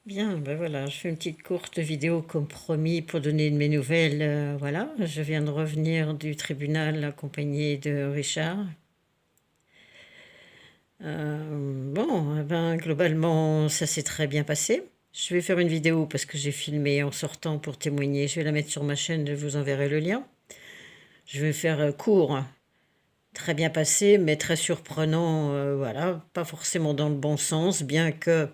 Bien, ben voilà, je fais une petite courte vidéo comme promis pour donner de mes nouvelles. Voilà, je viens de revenir du tribunal accompagné de Richard. Bon, ben, globalement, ça s'est très bien passé. Je vais faire une vidéo parce que j'ai filmé en sortant pour témoigner. Je vais la mettre sur ma chaîne, je vous enverrai le lien. Je vais faire court, très bien passé, mais très surprenant. Voilà, pas forcément dans le bon sens, bien que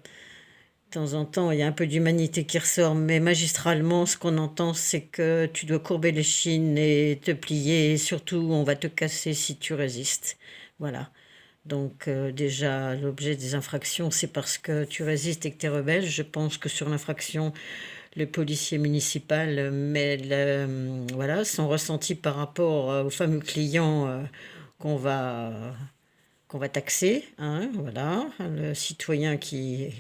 de temps en temps, il y a un peu d'humanité qui ressort, mais magistralement, ce qu'on entend, c'est que tu dois courber les chines et te plier, et surtout, on va te casser si tu résistes. Voilà. Donc déjà, l'objet des infractions, c'est parce que tu résistes et que tu es rebelle. Je pense que sur l'infraction, le policier municipal met voilà, son ressenti par rapport au fameux client qu'on va, qu'on va taxer. Hein, voilà, le citoyen qui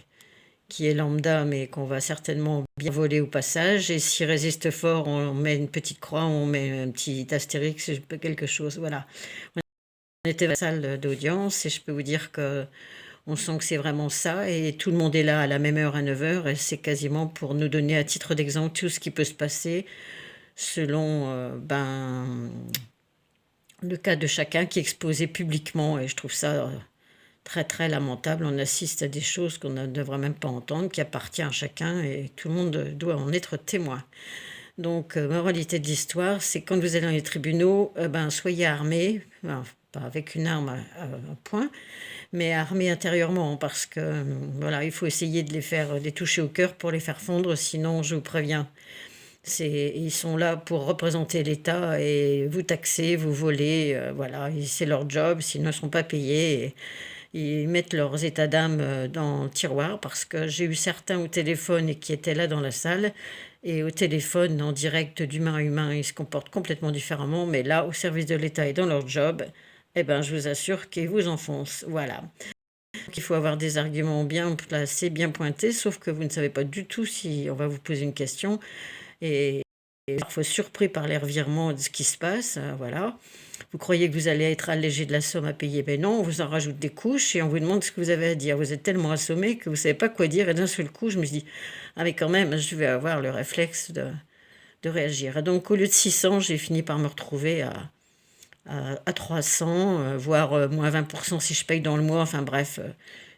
est lambda, mais qu'on va certainement bien voler au passage. Et s'il résiste fort, on met une petite croix, on met un petit astérix, quelque chose. Voilà. On était à la salle d'audience et je peux vous dire que on sent que c'est vraiment ça. Et tout le monde est là à la même heure, à 9 heures. Et c'est quasiment pour nous donner à titre d'exemple tout ce qui peut se passer selon le cas de chacun qui est exposé publiquement. Et je trouve ça très très lamentable. On assiste à des choses qu'on ne devrait même pas entendre, qui appartiennent à chacun et tout le monde doit en être témoin. Donc, moralité de l'histoire, c'est quand vous allez dans les tribunaux, soyez armés, enfin, pas avec une arme à point, mais armés intérieurement, parce que voilà, il faut essayer de les toucher au cœur pour les faire fondre, sinon, je vous préviens, ils sont là pour représenter l'État et vous taxer, vous voler, voilà, c'est leur job, s'ils ne sont pas payés. Ils mettent leurs états d'âme dans le tiroir parce que j'ai eu certains au téléphone et qui étaient là dans la salle. Et au téléphone, en direct d'humain à humain, ils se comportent complètement différemment. Mais là, au service de l'État et dans leur job, eh ben, je vous assure qu'ils vous enfoncent. Voilà. Donc, il faut avoir des arguments bien placés, bien pointés, sauf que vous ne savez pas du tout si on va vous poser une question. Et parfois surpris par les revirements de ce qui se passe, voilà. Vous croyez que vous allez être allégé de la somme à payer, ben non, on vous en rajoute des couches et on vous demande ce que vous avez à dire. Vous êtes tellement assommé que vous ne savez pas quoi dire et d'un seul coup, je me suis dit, ah mais quand même, je vais avoir le réflexe de réagir. Et donc au lieu de 600, j'ai fini par me retrouver à 300, voire moins 20% si je paye dans le mois. Enfin bref,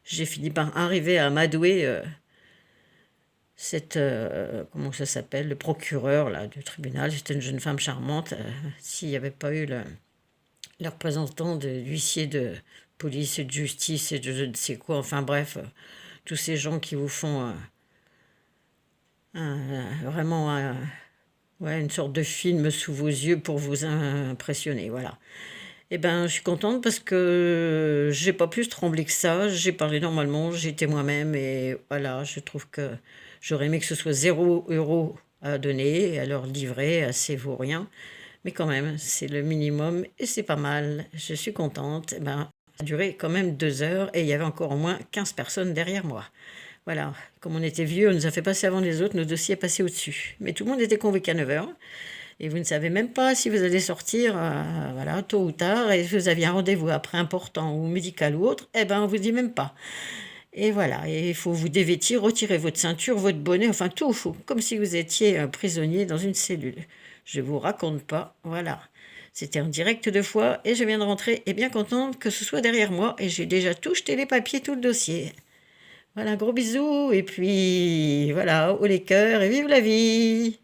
j'ai fini par arriver à m'adouer comment ça s'appelle, le procureur là, du tribunal. C'était une jeune femme charmante. S'il n'y avait pas eu le représentant de l'huissier de police et de justice et de je ne sais quoi, enfin bref, tous ces gens qui vous font vraiment ouais, une sorte de film sous vos yeux pour vous impressionner, voilà. Eh ben, je suis contente parce que j'ai pas plus tremblé que ça. J'ai parlé normalement, j'étais moi-même et voilà, je trouve que j'aurais aimé que ce soit 0 € à donner, à leur livrer, assez vaut rien. Mais quand même, c'est le minimum et c'est pas mal. Je suis contente. Eh ben, ça a duré quand même 2 heures et il y avait encore au moins 15 personnes derrière moi. Voilà, comme on était vieux, on nous a fait passer avant les autres, nos dossiers passaient au-dessus. Mais tout le monde était convoqué à 9 heures. Et vous ne savez même pas si vous allez sortir, voilà, tôt ou tard, et si vous aviez un rendez-vous après important ou médical ou autre, eh ben on vous dit même pas. Et voilà, et il faut vous dévêtir, retirer votre ceinture, votre bonnet, enfin tout, comme si vous étiez un prisonnier dans une cellule. Je vous raconte pas, voilà. C'était en direct 2 fois et je viens de rentrer et bien contente que ce soit derrière moi et j'ai déjà tout jeté les papiers, tout le dossier. Voilà, gros bisous et puis voilà, haut les cœurs et vive la vie!